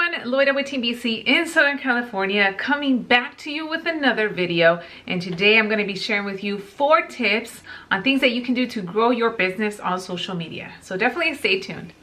everyone, Loida with Team BC in Southern California, coming back to you with another video. And today I'm going to be sharing with you 4 tips on things that you can do to grow your business on social media. So definitely stay tuned.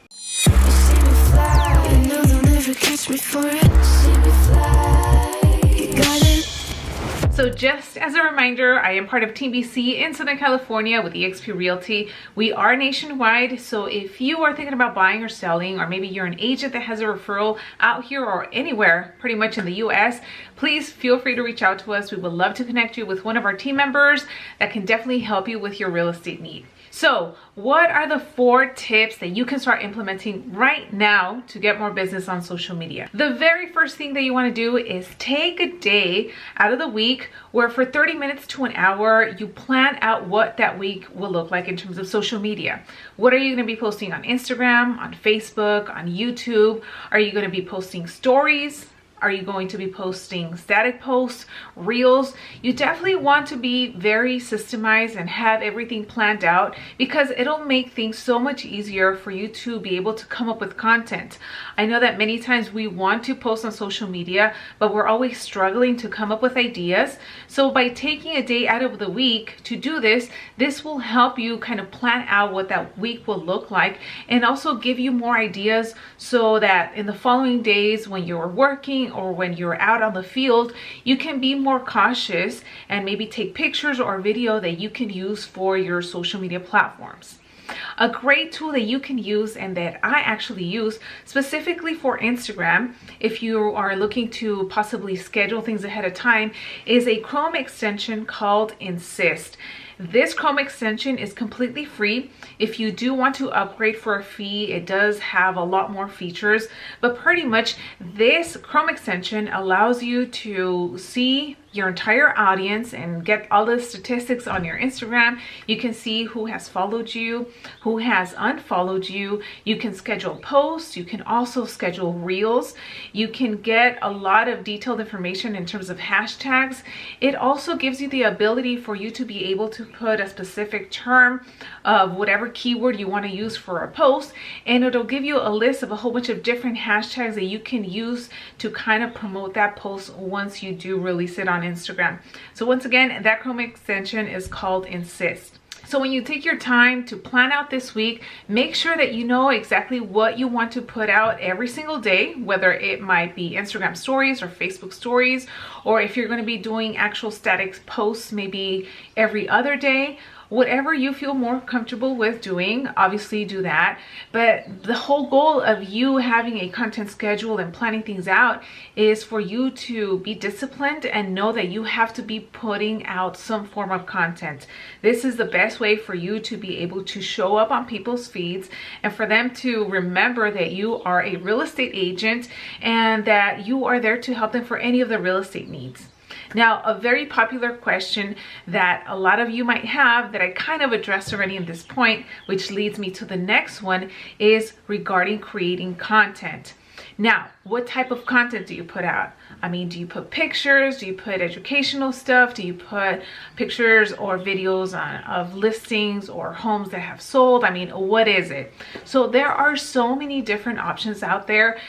So just as a reminder, I am part of Team BC in Southern California with eXp Realty. We are nationwide, so if you are thinking about buying or selling, or maybe you're an agent that has a referral out here or anywhere pretty much in the US, please feel free to reach out to us. We would love to connect you with one of our team members that can definitely help you with your real estate need. So what are the 4 tips that you can start implementing right now to get more business on social media? The very first thing that you want to do is take a day out of the week where for 30 minutes to an hour, you plan out what that week will look like in terms of social media. What are you going to be posting on Instagram, on Facebook, on YouTube? Are you going to be posting stories? Are you going to be posting static posts, reels? You definitely want to be very systemized and have everything planned out, because it'll make things so much easier for you to be able to come up with content. I know that many times we want to post on social media, but we're always struggling to come up with ideas. So by taking a day out of the week to do this, this will help you kind of plan out what that week will look like, and also give you more ideas so that in the following days when you're working or when you're out on the field, you can be more cautious and maybe take pictures or video that you can use for your social media platforms. A great tool that you can use, and that I actually use specifically for Instagram, if you are looking to possibly schedule things ahead of time, is a Chrome extension called Insist. This Chrome extension is completely free. If you do want to upgrade for a fee, it does have a lot more features, but pretty much this Chrome extension allows you to see your entire audience and get all the statistics on your Instagram. You can see who has followed you, who has unfollowed you. You can schedule posts. You can also schedule reels. You can get a lot of detailed information in terms of hashtags. It also gives you the ability for you to be able to put a specific term of whatever keyword you want to use for a post, and it'll give you a list of a whole bunch of different hashtags that you can use to kind of promote that post once you do release it on Instagram. So once again, that Chrome extension is called Insist. So when you take your time to plan out this week, make sure that you know exactly what you want to put out every single day, whether it might be Instagram stories or Facebook stories, or if you're going to be doing actual static posts maybe every other day. Whatever you feel more comfortable with doing, obviously do that. But the whole goal of you having a content schedule and planning things out is for you to be disciplined and know that you have to be putting out some form of content. This is the best way for you to be able to show up on people's feeds and for them to remember that you are a real estate agent and that you are there to help them for any of their real estate needs. Now, a very popular question that a lot of you might have that I kind of addressed already in this point, which leads me to the next one, is regarding creating content. Now, what type of content do you put out? I mean, do you put pictures? Do you put educational stuff? Do you put pictures or videos of listings or homes that have sold? I mean, what is it? So there are so many different options out there.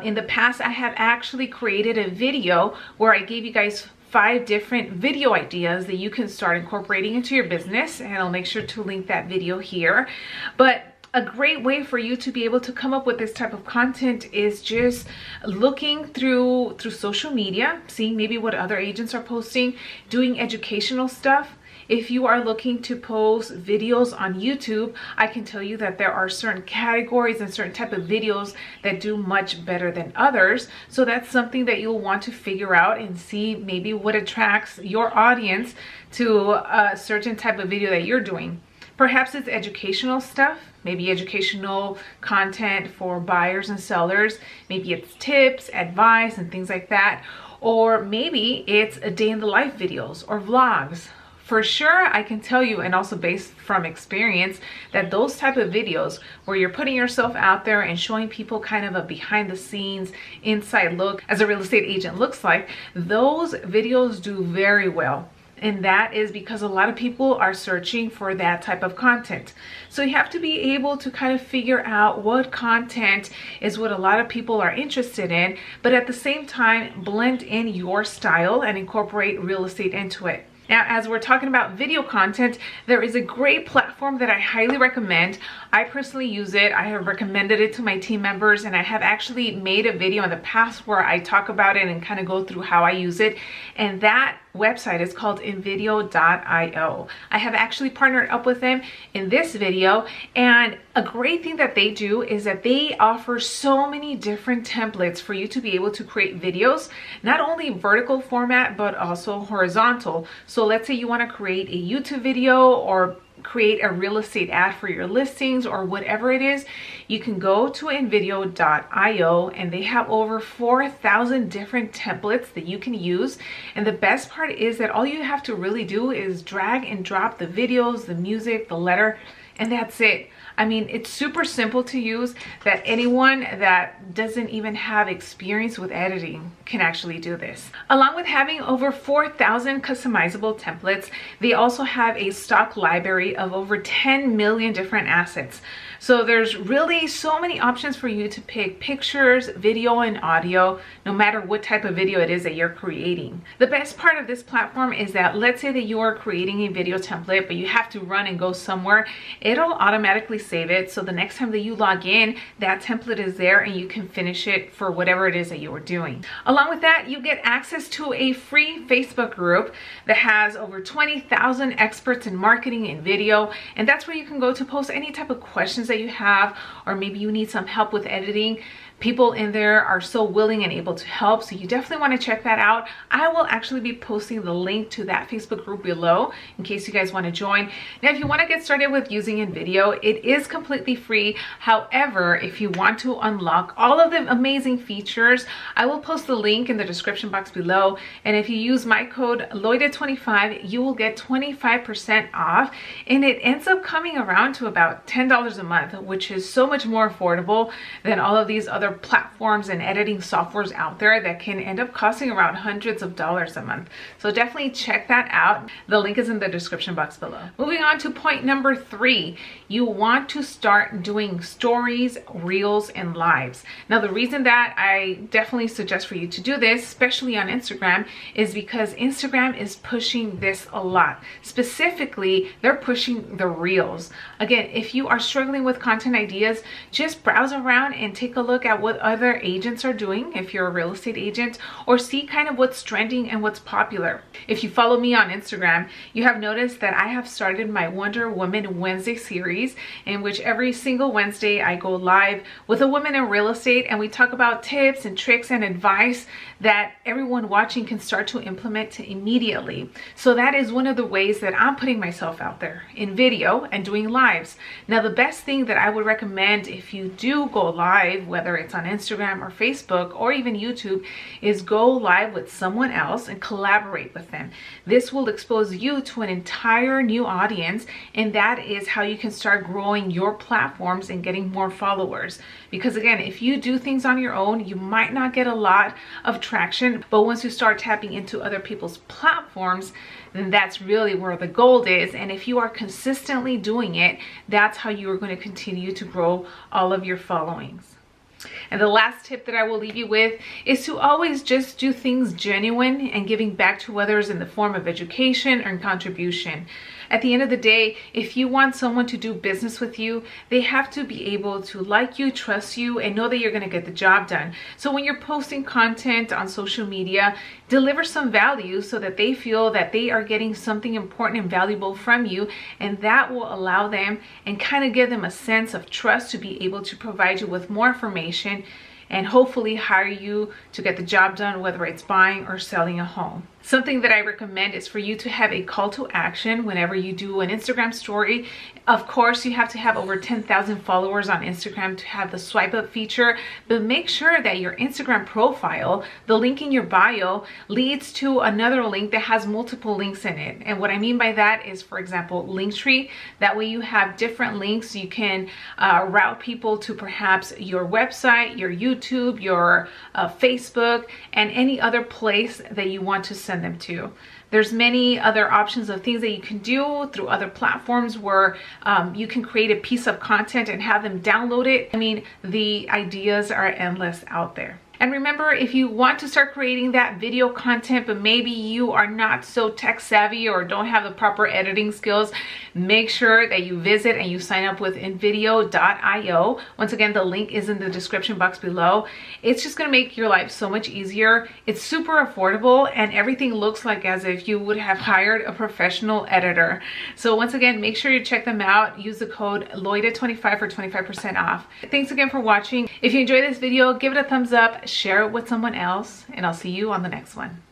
In the past, I have actually created a video where I gave you guys 5 different video ideas that you can start incorporating into your business, and I'll make sure to link that video here. But a great way for you to be able to come up with this type of content is just looking through social media, seeing maybe what other agents are posting, doing educational stuff. If you are looking to post videos on YouTube, I can tell you that there are certain categories and certain type of videos that do much better than others. So that's something that you'll want to figure out and see maybe what attracts your audience to a certain type of video that you're doing. Perhaps it's educational stuff, maybe educational content for buyers and sellers. Maybe it's tips, advice, and things like that. Or maybe it's a day in the life videos or vlogs. For sure, I can tell you, and also based from experience, that those type of videos where you're putting yourself out there and showing people kind of a behind the scenes inside look as a real estate agent looks like, those videos do very well. And that is because a lot of people are searching for that type of content. So you have to be able to kind of figure out what content is what a lot of people are interested in, but at the same time, blend in your style and incorporate real estate into it. Now, as we're talking about video content, there is a great platform that I highly recommend. I personally use it. I have recommended it to my team members, and I have actually made a video in the past where I talk about it and kind of go through how I use it. And that website is called invideo.io. I have actually partnered up with them in this video, and a great thing that they do is that they offer so many different templates for you to be able to create videos, not only vertical format, but also horizontal. So let's say you want to create a YouTube video or create a real estate ad for your listings or whatever it is, you can go to invideo.io, and they have over 4,000 different templates that you can use. And the best part is that all you have to really do is drag and drop the videos, the music, the letter, and that's it. I mean, it's super simple to use that anyone that doesn't even have experience with editing can actually do this. Along with having over 4,000 customizable templates, they also have a stock library of over 10 million different assets. So there's really so many options for you to pick pictures, video, and audio, no matter what type of video it is that you're creating. The best part of this platform is that let's say that you are creating a video template, but you have to run and go somewhere, it'll automatically save it. So the next time that you log in, that template is there and you can finish it for whatever it is that you were doing. Along with that, you get access to a free Facebook group that has over 20,000 experts in marketing and video. And that's where you can go to post any type of questions that you have, or maybe you need some help with editing. People in there are so willing and able to help, so you definitely want to check that out. I will actually be posting the link to that Facebook group below in case you guys want to join. Now, if you want to get started with using InVideo, it is completely free. However, if you want to unlock all of the amazing features, I will post the link in the description box below. And if you use my code Loida25, you will get 25% off. And it ends up coming around to about $10 a month, which is so much more affordable than all of these other platforms and editing softwares out there that can end up costing around hundreds of dollars a month. So definitely check that out. The link is in the description box below. Moving on to point number 3, you want to start doing stories, reels, and lives. Now, the reason that I definitely suggest for you to do this, especially on Instagram, is because Instagram is pushing this a lot. Specifically, they're pushing the reels. Again, if you are struggling with content ideas, just browse around and take a look at what other agents are doing if you're a real estate agent, or see kind of what's trending and what's popular. If you follow me on Instagram, you have noticed that I have started my Wonder Woman Wednesday series, in which every single Wednesday I go live with a woman in real estate and we talk about tips and tricks and advice that everyone watching can start to implement immediately. So that is one of the ways that I'm putting myself out there in video and doing lives. Now, the best thing that I would recommend if you do go live, whether it's on Instagram or Facebook or even YouTube, is go live with someone else and collaborate with them. This will expose you to an entire new audience, and that is how you can start growing your platforms and getting more followers. Because again, if you do things on your own, you might not get a lot of traction, but once you start tapping into other people's platforms, then that's really where the gold is. And if you are consistently doing it, that's how you are going to continue to grow all of your followings. And the last tip that I will leave you with is to always just do things genuine and giving back to others in the form of education or contribution. At the end of the day, if you want someone to do business with you, they have to be able to like you, trust you, and know that you're going to get the job done. So when you're posting content on social media, deliver some value so that they feel that they are getting something important and valuable from you, and that will allow them and kind of give them a sense of trust to be able to provide you with more information and hopefully hire you to get the job done, whether it's buying or selling a home. Something that I recommend is for you to have a call to action whenever you do an Instagram story. Of course, you have to have over 10,000 followers on Instagram to have the swipe up feature, but make sure that your Instagram profile, the link in your bio, leads to another link that has multiple links in it. And what I mean by that is, for example, Linktree. That way you have different links. You can route people to perhaps your website, your YouTube, your Facebook, and any other place that you want to send them to. There's many other options of things that you can do through other platforms where you can create a piece of content and have them download it. I mean, the ideas are endless out there. And remember, if you want to start creating that video content, but maybe you are not so tech savvy or don't have the proper editing skills, make sure that you visit and you sign up with invideo.io. Once again, the link is in the description box below. It's just going to make your life so much easier. It's super affordable and everything looks like as if you would have hired a professional editor. So once again, make sure you check them out. Use the code Loida25 for 25% off. Thanks again for watching. If you enjoyed this video, give it a thumbs up, share it with someone else, and I'll see you on the next one.